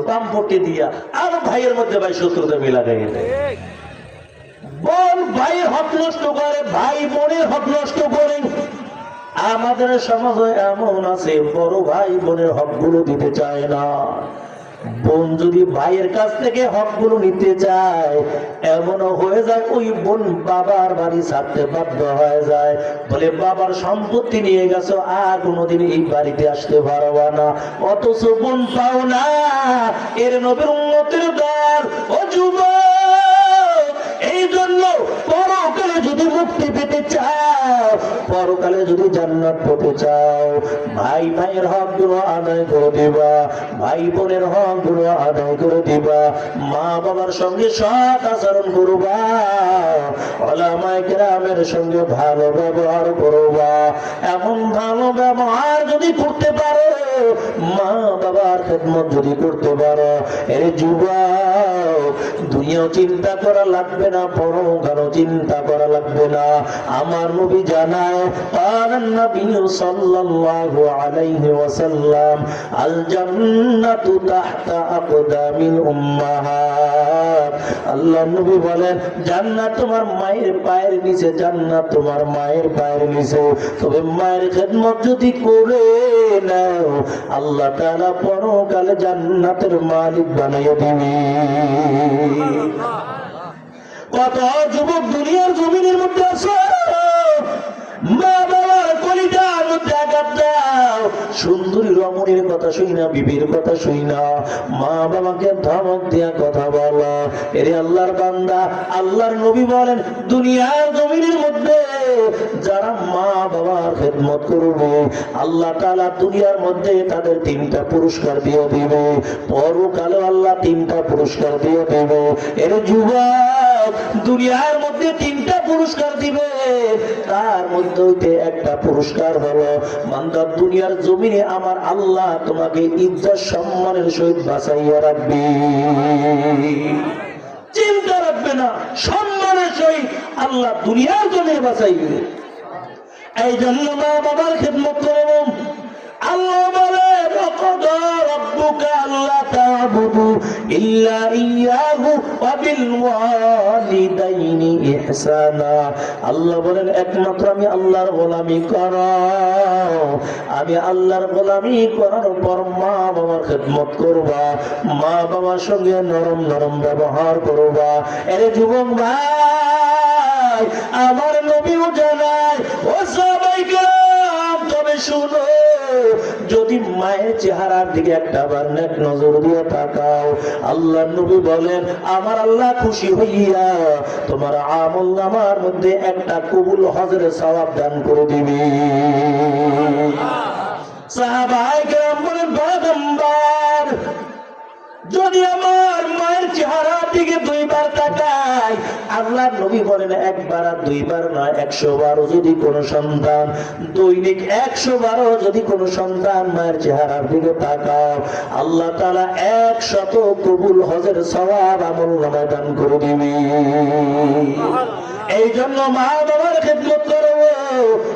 পাম্পটি দিয়া আর ভাইয়ের মধ্যে ভাই শত্রুতা মিলা গেছে। বোন ভাইয়ের হক নষ্ট করে, ভাই বোনের হক নষ্ট করে। আমাদের সমাজে এমন আছে বড় ভাই বোনের হক গুলো দিতে চায় না। বোন যদি ভাইয়ের কাছ থেকে হক গুলো নিতে চায়, এমনও হয়ে যায় ওই বোন বাবার বাড়ি ছাড়তে বাধ্য হয়ে যায়, বলে বাবার সম্পত্তি নিয়ে গেছো আর কোনোদিন এই বাড়িতে আসতে পারবা না। অথচ বোন পাও না। এর নবীর উম্মতের দল ও যুবক, এই জন্য পরকালে যদি মুক্তি পেতে চাও, পরকালে যদি জান্নাত পেতে চাও, ভাই ভাইয়ের হক গুলো আদায় করে দিবা, ভাই বোনের হক গুলো আদায় করে দিবা, মা বাবার সঙ্গে সৎ আচরণ করবা, ওলামায়ে কেরামের সঙ্গে ভালো ব্যবহার করবা। এমন ভালো ব্যবহার যদি করতে পারো, মা বাবার খেদমত যদি করতে পারো, এর যুবক দুনিয়াও চিন্তা করা লাগবে না, পরকালও চিন্তা করা লাগবে না। আমার নবী জানায়, কালান নবী সাল্লাল্লাহু আলাইহি ওয়াসাল্লাম, আল জান্নাতু তাহতা আকদামিল উম্মাহাত। আল্লাহর নবী বলেন, জান্নাত তোমার মায়ের পায়ের নিচে, জান্নাত তোমার মায়ের পায়ের নিচে। তবে মায়ের খেদমত যদি করে নাও, আল্লাহ তাআলা পরকালে জান্নাতের মালিক বানাইয়া দিবে। কত যুবক দুনিয়ার জমিনের মধ্যে আছে, মা বাবার কলিজার মধ্যে আঘাত দাও, সুন্দরী রমণীর কথা শুই না, বিবির কথা শুই না, মা বাবাকে ধমক দিয়া কথা বলা। এরে আল্লাহর বান্দা, আল্লাহর নবী বলেন, দুনিয়ার জমিনের মধ্যে যারা মা বাবার খেদমত করবে, আল্লাহ তাআলা দুনিয়ার মধ্যে তাদের 3টা পুরস্কার দিয়ে দিবে, পরকালে আল্লাহ 3টা পুরস্কার দিয়ে দিবে। এর যুবক, দুনিয়ার মধ্যে 3টা পুরস্কার দিবে, তার মধ্যে একটা পুরস্কার হলো, বান্দা দুনিয়ার জমিনে আমার আল্লাহ তোমাকে ইজ্জত সম্মানের সহিত বাঁচাইয়া রাখবে। চিন্তা রাখবে না, সম্মানের সহিত আল্লাহ দুনিয়ার জমিনে বাঁচাইবে। এই জন্য মা বাবার খেদমত করব। আল্লাহ বলে, ওয়াকাদা রাব্বুকা আল্লা তা'বুদু ইল্লা ইয়্যাহু ওয়া বিল ওয়ালিদাইনি ইহসানা। আল্লাহ বলেন, একমাত্র আমি আল্লাহর গোলামি করো। আমি আল্লাহর গোলামি করার পর মা বাবার খেদমত করবা, মা বাবার সঙ্গে নরম নরম ব্যবহার করবা। এর যুবক ভাই, আমার নবীও জানায়, ও সাহাবায়ে, তবে শুনো, যদি মায়ের চেহারার দিকে একটাবার নেক নজর দিয়ে তাকাও, আল্লাহ নবী বলেন, আমার আল্লাহ খুশি হইয়া তোমার আমলনামার মধ্যে একটা কবুল হজের সওয়াব দান করে দিবে। সাহাবায়ে কেরাম বলেন, পয়গম্বর, যদি আমার মায়ের চেহারার দিকে 2বার তাকাই, আল্লাহ নবী বলেন, 1বার আর 2বার নয়, 100 বারও যদি কোন সন্তান, দৈনিক 100 বারও যদি কোন সন্তান মায়ের চেহারার দিকে তাকাও, আল্লাহ তাআলা 100 কবুল হজের সওয়াব আমলনামায় দান করে দিবে। এই জন্য মা বাবার খেদমত করব,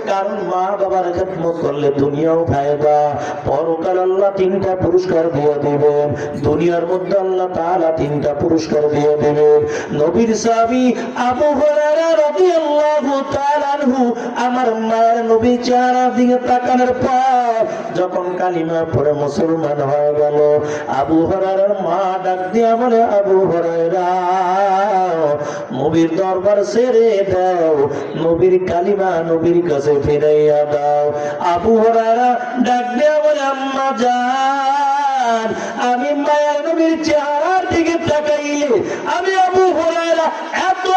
কারণ মা বাবার খেদমত করলে দুনিয়াও ফায়দা, পরকাল আল্লাহ 3টা পুরস্কার দিয়ে দিবেন। দুনিয়ার মধ্যে আল্লাহ তাআলা 3টা পুরস্কার দিয়ে দিবেন। নবীর সাহাবী আবু হুরায়রা রাদিয়াল্লাহু তাআলা আনহু, আমার মায়ের নবীর চেহারার দিকে তাকানোর পর যখন কালিমা পড়ে মুসলমান হয়ে গেল, আবু হুরায়রার মা ডাক দিয়া বলে, আবু হুরায়রা, নবীর দরবার ছেড়ে দাও, নবীর কালিমা নবীর কাছে ফিরাইয়া দাও। আবু হুরায়রা ডাক দিয়া বলে, আম্মা জান, আমি মায়ের নবীর চেহারার দিকে তাকাইলে আমি আবু হুরায়রা এত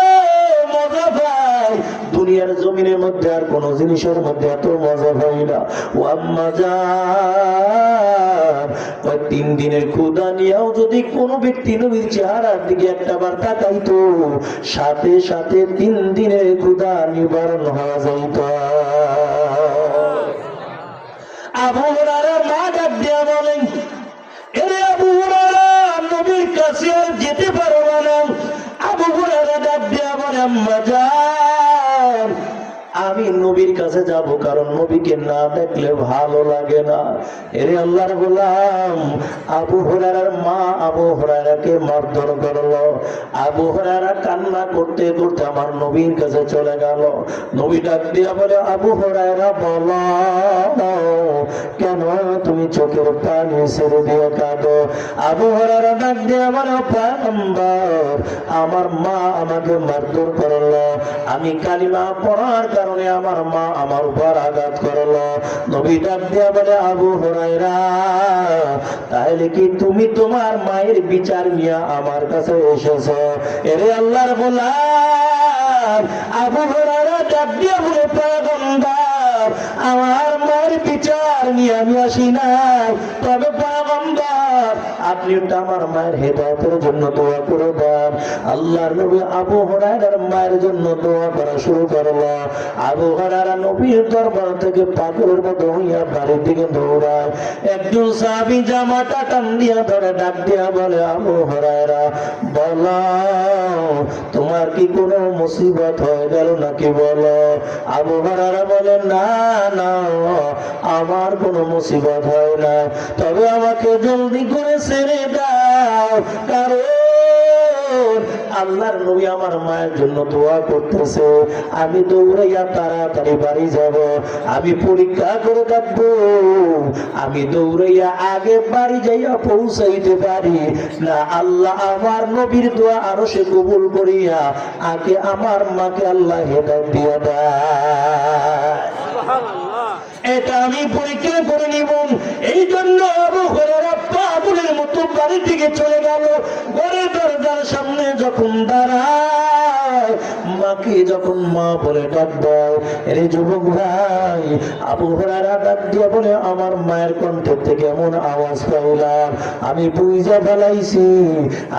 মজা পাই, দুনিয়ার জমিনের মধ্যে আর কোন জিনিসের মধ্যে এত মজা পাই না। ও আম্মা জান, 3 দিনের ক্ষুধা নিয়েও যদি কোনো ব্যক্তি নবীর চেহারার দিকে একটাবার তাকাইতো, সাথে সাথে 3 দিনের ক্ষুধা নিবারণ হয়ে যাইত। আবু হুরায়রার মা ডাক দিয়া বলেন, এরে আবু হুরায়রা, নবীর কাছে আর যেতে পারবো না। আবু হুরায়রা ডাক দিয়া বলে, আম্মা জান, আমি নবীর কাছে কাছে যাব, কারণ নবীকে না দেখলে ভালো লাগে না। এরে আল্লাহর গোলাম, আবু হুরায়রার মা আবু হুরায়রাকে মারধর করলো। আবু হুরায়রা কান্না করতে করতে আমার নবীর কাছে চলে গেল। নবী ডাক দিয়া বলে, আবু হুরায়রা বলো, কেন তুমি চোখের পানি ছেড়ে দিয়ে কাঁদো? আবু হুরায়রা ডাক দিয়া বলে, পয়গম্বর, আমার মা আমাকে মারধর করলো, আমি কালিমা পড়ার কারণে আমার মা আমার উপর আঘাত করলো। নবী ডাক দিয়া বলে, আবু হুরায়রা, তাহলে কি তুমি তোমার মায়ের বিচার নিয়ে আমার কাছে এসেছো? এরে আল্লাহর গোলাম, আবু হুরায়রা ডাক দিয়া বলে, পয়গম্বর, আমার মায়ের বিচার নিয়ে আমি আসি নাই, তবে পয়গম্বর আপনি আমার মায়ের হেদায়েতের জন্য দোয়া করে দেন। আল্লাহর নবী আবু হুরায়রার মায়ের জন্য দোয়া করা শুরু করলো। আবু হুরায়রা নবীর দরবার থেকে পাগলের মতো হইয়া বাড়ির দিকে দৌড়ায়। একজন সাহাবী জামাটা টান দিয়া ধরে ডাক দিয়া বলে, আবু হুরায়রা বলো, তোমার কি কোনো মুসিবত হয়ে গেল নাকি বলো? আবু হুরায়রা বলে, না না, আমার কোনো মুসিবত হয় না, তবে আমাকে জলদি করে ছেড়ে দাও, কারণ আল্লাহর নবী আমার মায়ের জন্য দোয়া করতেছে। আমি দৌড়াইয়া তাড়াতাড়ি বাড়ি যাব, আমি পরীক্ষা করে দেখবো আমি দৌড়াইয়া আগে বাড়ি যাইয়া পৌঁছাইতে পারি না। আল্লাহ আমার নবীর দোয়া আরো সে কবুল করিয়া আগে আমার মাকে আল্লাহ হেদায়েত দিয়া দেয়। এটা আমি পরীক্ষা করে নিব। এই জন্য আবু হুরায়রা পাগলের মতো বাড়ি থেকে চলে গেল। ঘরের দরজার সামনে যখন দাঁড়ায়, মাকে যখন মা বলে ডাক দাও, এরে যুবক ভাই, আবু হুরায়রা ডাক দিয়া বলে, আমার মায়ের কণ্ঠ থেকে এমন আওয়াজ পাইলাম, আমি বুঝা ফেলাইছি,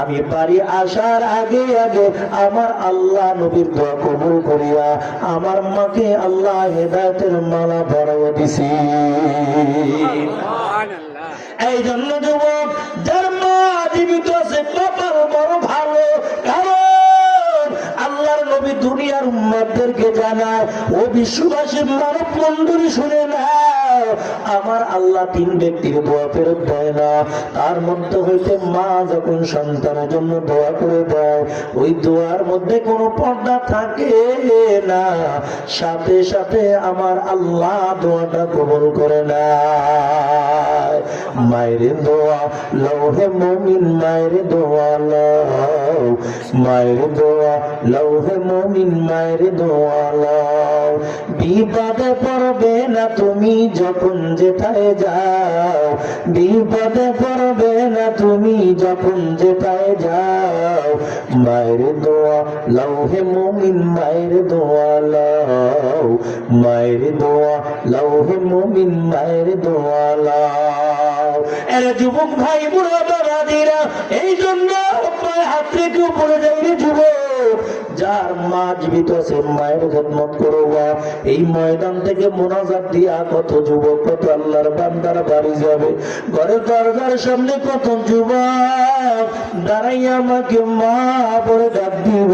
আমি বাড়ি আসার আগে আগে আমার আল্লাহ নবীর দোয়া কবুল করিয়া আমার মাকে আল্লাহ হেদায়েতের মালা পরাইয়া দিছি। এই জন্য যুবক, যার মা জীবিত আছে কপাল বড় ভালো, কারণ আল্লাহর নবী দুনিয়ার উম্মতদেরকে জানায়, ও বিশ্ববাসীর মানব মণ্ডলী শুনে নাও, আমার আল্লাহ তিন ব্যক্তির দোয়া ফেরত দেয় না। তার মধ্যে হইতে মা যখন সন্তানের জন্য দোয়া করে দেয়, ওই দোয়ার মধ্যে কোনো পর্দা থাকে না, সাথে সাথে আমার আল্লাহ দোয়াটা কবুল করে না। মায়ের দোয়া লৌহে মুমিন, মায়ের দোয়া লও, মায়ের দোয়া লৌহে মুমিন, মায়ের দোয়া লও। বিপদে পড়বে না তুমি যখন যেথায় যাও, বিপদে পড়বে না তুমি যখন যেথায় যাও, মায়ের দোয়া লৌহে মুমিন, মায়ের দোয়া লও, মায়ের দোয়া লৌহে মুমিন, মায়ের দোয়া লও। এরা যুবক ভাই বুড়া বাবাদিরা, এই জন্য হাত রেখে উপরে যাইলে যুবক, যার মা জীবিত আছে মায়ের খেদমত করবা। এই ময়দান থেকে মোনাজাত দিয়া কত যুবক, কত আল্লাহর বান্দারা বাড়ি যাবে। ঘরের দরজার সামনে কত যুবক দাঁড়াইয়া আমাকে মা বলে ডাক দিব।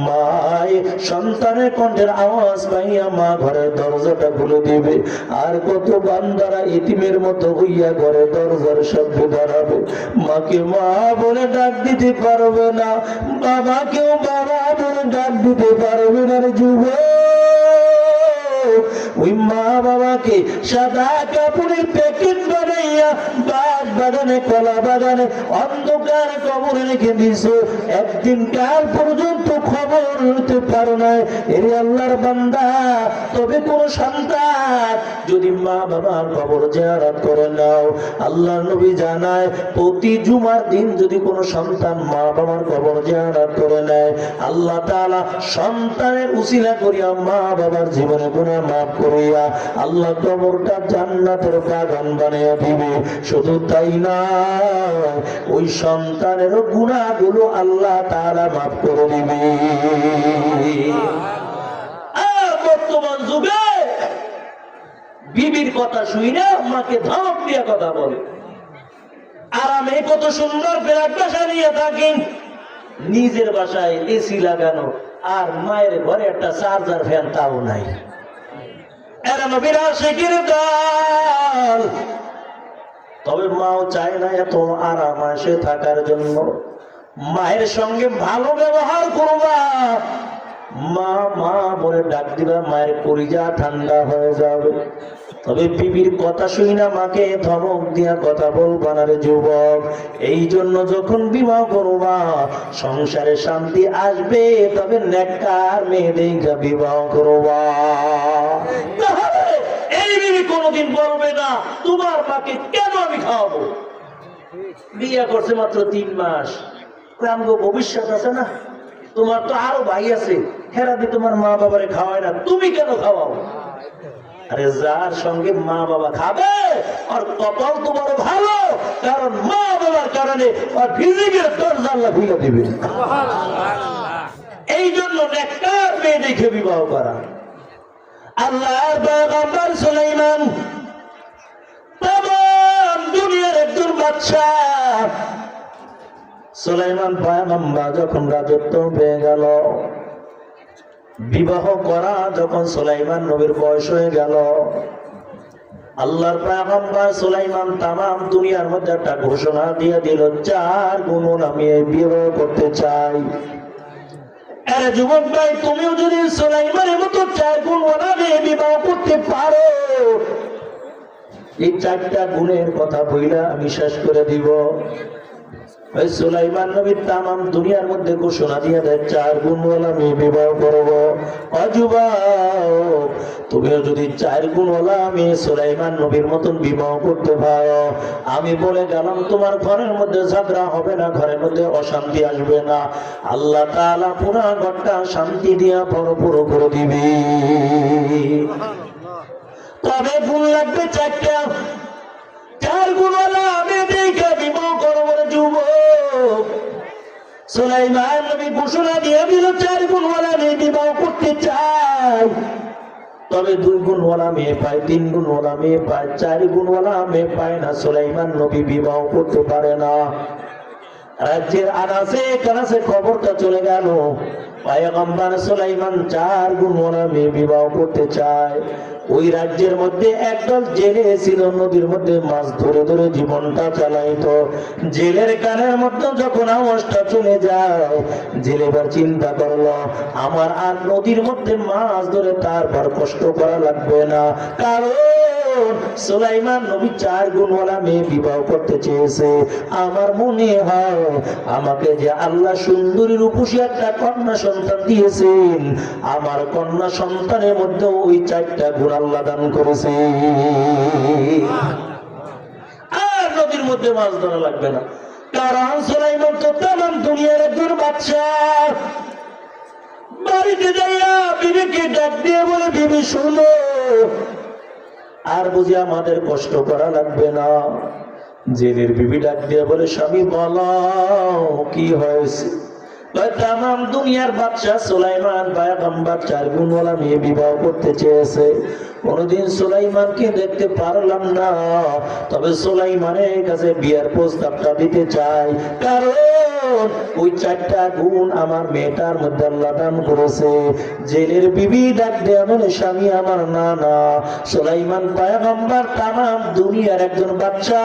মায় সন্তানের কণ্ঠের আওয়াজ পাইয়া মা ঘরের দরজাটা খুলে দিবে। আর কত বান্দারা ইতিমের মতো হইয়া ঘরের দরজার সামনে দাঁড়াবে। মাকে মা বলে ডাক দিতে পারবে না, বাবাকেও বাবা বলে ডাক দিতে পারবে না। যুবক, ওই মা বাবাকে সাদা কাপড়ের প্যাকেট বানাইয়া বাস বাগানে, কলা বাগানে, অন্ধকার কবরে রেখে দিয়েছে। একদিন কাল পর্যন্ত খবর নিতে পারো না। এর আল্লাহর বান্দা, তবে কোন সন্তান যদি মা বাবার কবর জিয়ারত করে নাও, আল্লাহর নবী জানায় প্রতি জুমার দিন যদি কোনো সন্তান মা বাবার কবর জিয়ারত করে নেয়, আল্লাহ তাআলা সন্তানের উসিলা করিয়া মা বাবার জীবনে গুনাহ মাফ করিয়া আল্লাহ কবরটা জান্নাতের বাগান বানিয়ে দিবে। শুধু তাই না, ওই সন্তানের গুনাহগুলো আল্লাহ তাআলা মাফ করে দিবে। বর্তমান যুগে বিবির কথা শুই না, মাকে ধমক দিয়ে কথা বলে। আরামে কত সুন্দর ফেরাক বাসা নিয়ে থাকি, নিজের বাসায় এসি লাগানো, আর মায়ের ঘরে একটা চার্জার ফ্যান তাও নাই। এরা নবীর আশিকের দল। তবে মাও চায় না এত আরাম আসে থাকার জন্য। মায়ের সঙ্গে ভালো ব্যবহার করবা, মা মা বলে ডাক দিবা, মায়ের কলিজা ঠান্ডা হয়ে যাবে। তবে বিবির কথা শুই না মাকে ধমক দিয়া কথা বলবা না রে যুবক। এই জন্য যখন বিবাহ করবা সংসারে শান্তি আসবে, তবে নেককার মেয়ে দেখে বিবাহ করবা। তাহলে এই বিবি কোনোদিন বলবে না তোমার মাকে কেন আমি খাওয়াবো। বিয়ে করছে মাত্র 3 মাস, আমগো ভবিষ্যৎ আছে না, তোমার তো আরো ভাই আছে, হেরাদি তোমার মা বাবারে খাওয়ায় না, তুমি কেন খাওয়াও? আরে যার সঙ্গে মা বাবা খাবে আর কপাল তোমার ভালো, কারণ মা বাবার কারণে আর ফিজিকের দরজা আল্লাহ খুলে দিবে। এই জন্য নেককার মেয়ে দেখে বিবাহ করা। আল্লাহর পয়গম্বর সুলাইমান তাম দুনিয়ার একজন বাদশা। সুলাইমান পয়গম্বর যখন রাজত্ব পেয়ে গেল, বিবাহ করা যখন সুলাইমান নবীর বয়স হয়ে গেল, আল্লাহর পয়গম্বর সুলাইমান তামাম দুনিয়ার মধ্যে একটা ঘোষণা দিয়ে দিল, 4 গুণ আমি বিবাহ করতে চাই। আরে যুবক ভাই, তুমিও যদি সুলাইমানের মতো 4 গুণ মেয়ে বিবাহ করতে পারো, এই 4টা গুণের কথা বইলা আমি শেষ করে দিব। সুলাইমান নবী তামাম দুনিয়ার মধ্যে ঘোষণা দিয়ে দেয়, 4 গুণওয়ালা মেয়ে বিবাহ করবো। অযুবক, তুমিও যদি 4 গুণওয়ালা মেয়ে সুলাইমান নবীর মতন বিবাহ করতে পারো, আমি বলে গেলাম তোমার ঘরের মধ্যে ঝগড়া হবে না, ঘরের মধ্যে অশান্তি আসবে না, আল্লাহ তাআলা পুরা ঘরটা শান্তি দিয়া ভরপুর করে দিবে। তবে গুণ লাগবে 4টা। 4 গুণওয়ালা মেয়ে দেখে বিবাহ করবো যুবক। সুলাইমান নবী ঘোষণা দিয়ে দিল, 4 গুণওয়ালা মেয়ে বিবাহ করতে চাই। তবে 2 গুণওয়ালা মেয়ে পায়, 3 গুণওয়ালা মেয়ে পায়, 4 গুণওয়ালা মেয়ে পায় না। সুলাইমান নবী বিবাহ করতে পারে না। রাজ্যের আনাচে কানাচে খবরটা চলে গেল, পয়গম্বর সুলাইমান 4 গুণওয়ালা মেয়ে বিবাহ করতে চায়। ওই রাজ্যের মধ্যে একদল জেলে ছিল, নদীর মধ্যে মাছ ধরে ধরে জীবনটা চালাইতো। জেলের কানের মধ্যে যখন আওয়াজটা চলে যায়, জেলেবার চিন্তা করলো, আমার আর নদীর মধ্যে মাছ ধরে তারপর কষ্ট করা লাগবে না, কারণ সুলাইমান নবী 4 গুণওয়ালা মেয়ে বিবাহ করতে চেয়েছে। আমার মনে হয় আমাকে যে আল্লাহ সুন্দরী রূপসী একটা কন্যা সন্তান দিয়েছেন, আমার কন্যা সন্তানের মধ্যে ওই 4টা গুণ আল্লাহ দান করেছে। আর নদীর মধ্যে মাছ ধরা লাগবে না, কারণ সুলাইমান তো তামাম দুনিয়ার একজন বাদশা। বাড়িতে যাইয়া বিবিকে ডাক দিয়ে বলে, বিবি শুনো, আর বুঝি আমাদের কষ্ট করা লাগবে না। জেলের বিবি ডাক দিয়ে বলে, স্বামী বলো কি হয়েছে? তামাম দুনিয়ার বাদশা সুলাইমান পয়গম্বর 4 গুণওয়ালা মেয়ে বিবাহ করতে চেয়েছে। কোনদিন সুলাইমানকে দেখতে পারলাম না, তবে সুলাইমানের কাছে বিয়ার প্রস্তাবটা দিতে চাই, কারণ ওই 4টা গুণ আমার মেয়েটার মধ্যে আল্লাহ দান করেছে। জেলের বিবি ডাক দেয়া বলে, স্বামী আমার না না, সুলাইমান পয়গম্বর তামাম দুনিয়ার একজন বাদশা,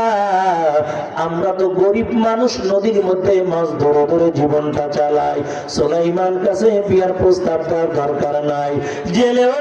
আমরা তো গরিব মানুষ, নদীর মধ্যে মাছ ধরে ধরে জীবনটা চালাই, সুলাইমান কাছে বিয়ার প্রস্তাব দেওয়ার দরকার নাই। জেলেও